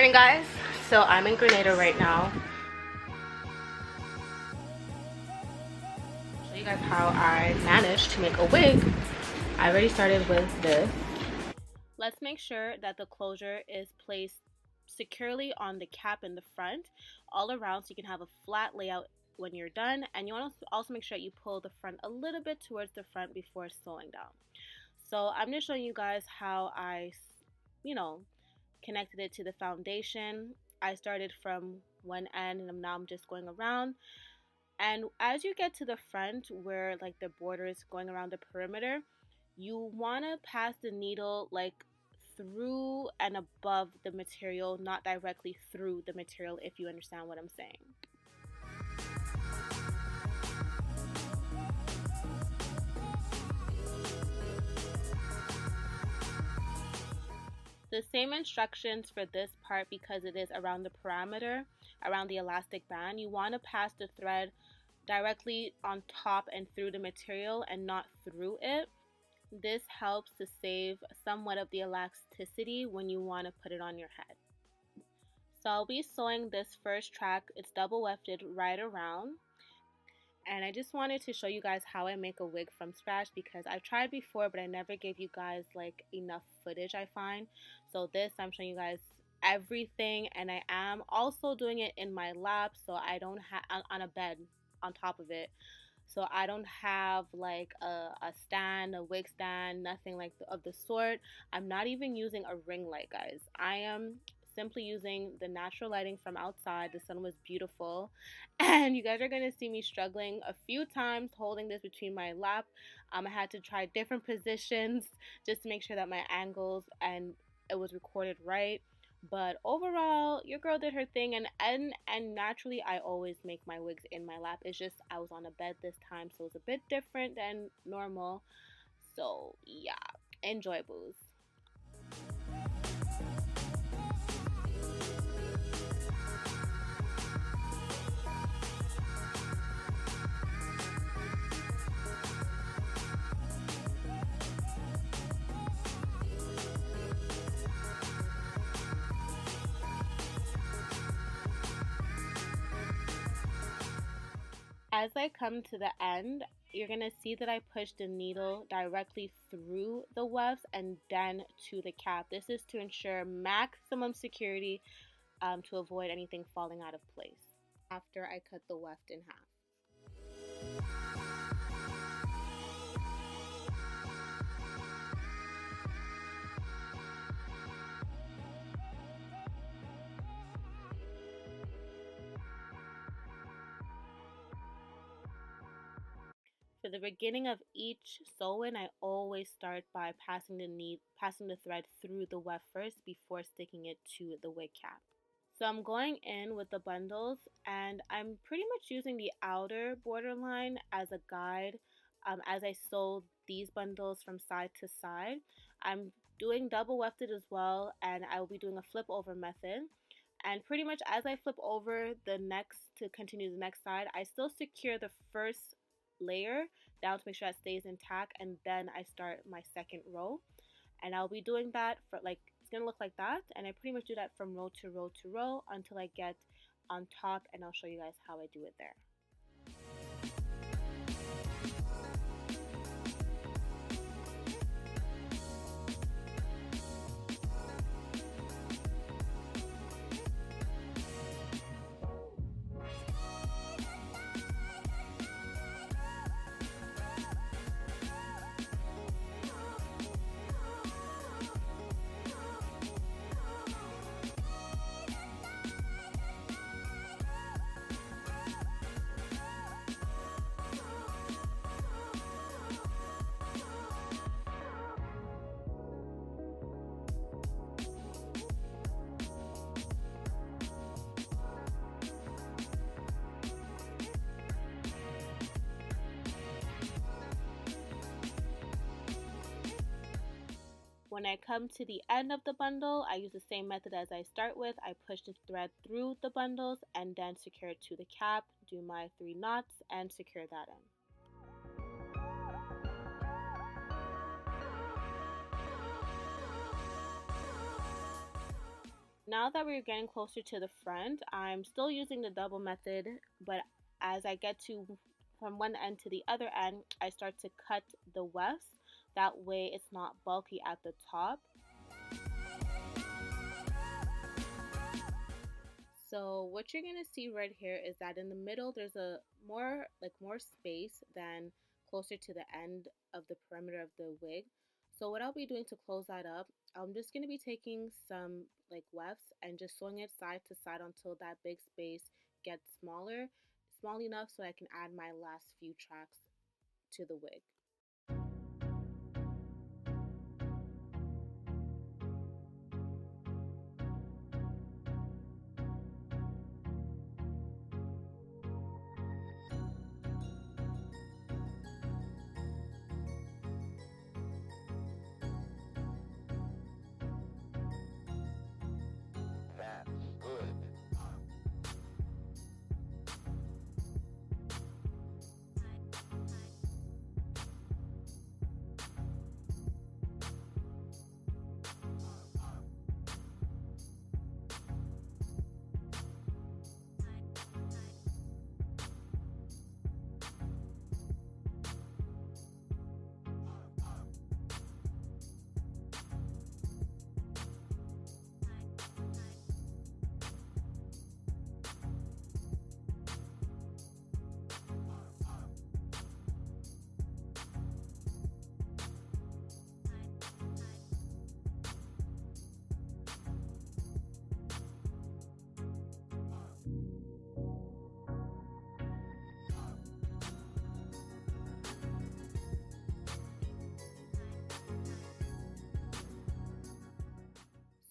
Morning, guys. So I'm in Grenada right now. Show you guys how I managed to make a wig. I already started with this. Let's make sure that the closure is placed securely on the cap in the front all around so you can have a flat layout when you're done, and you want to also make sure that you pull the front a little bit towards the front before sewing down. So I'm just showing you guys how I connected it to the foundation. I started from one end and now I'm just going around, and as you get to the front where like the border is going around the perimeter, you want to pass the needle like through and above the material, not directly through the material, if you understand what I'm saying. The same instructions for this part, because it is around the parameter, around the elastic band. You want to pass the thread directly on top and through the material and not through it. This helps to save somewhat of the elasticity when you want to put it on your head. So I'll be sewing this first track. It's double wefted right around. And I just wanted to show you guys how I make a wig from scratch, because I've tried before but I never gave you guys like enough footage, I find. So this, I'm showing you guys everything, and I am also doing it in my lap, so I don't have on a bed on top of it. So I don't have like a stand, a wig stand, nothing like of the sort. I'm not even using a ring light, guys. I am simply using the natural lighting from outside. The sun was beautiful, and you guys are gonna see me struggling a few times holding this between my lap. I had to try different positions just to make sure that my angles and it was recorded right. But overall, your girl did her thing, and naturally I always make my wigs in my lap. It's just I was on a bed this time, so it's a bit different than normal. So yeah, enjoy, booze. As I come to the end, you're going to see that I push the needle directly through the wefts and then to the cap. This is to ensure maximum security, to avoid anything falling out of place after I cut the weft in half. For the beginning of each sew-in, I always start by passing the thread through the weft first before sticking it to the wig cap. So I'm going in with the bundles, and I'm pretty much using the outer borderline as a guide as I sew these bundles from side to side. I'm doing double wefted as well, and I will be doing a flip over method. And pretty much as I flip over the next to continue the next side, I still secure the first layer down to make sure that stays intact, and then I start my second row. And I'll be doing that for like, it's gonna look like that, and I pretty much do that from row to row to row until I get on top, and I'll show you guys how I do it there. When I come to the end of the bundle, I use the same method as I start with. I push the thread through the bundles and then secure it to the cap, do my 3 knots, and secure that in. Now that we're getting closer to the front, I'm still using the double method, but as I get to from one end to the other end, I start to cut the wefts. That way it's not bulky at the top. So what you're gonna see right here is that in the middle there's a more space than closer to the end of the perimeter of the wig. So what I'll be doing to close that up, I'm just gonna be taking some wefts and just sewing it side to side until that big space gets small enough so I can add my last few tracks to the wig.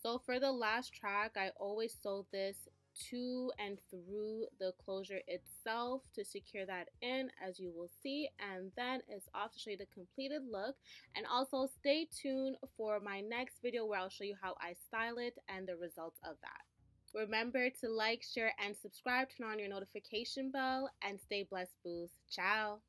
So for the last track, I always sew this to and through the closure itself to secure that in, as you will see, and then it's off to show you the completed look. And also stay tuned for my next video where I'll show you how I style it and the results of that. Remember to like, share, and subscribe, turn on your notification bell, and stay blessed, boos. Ciao!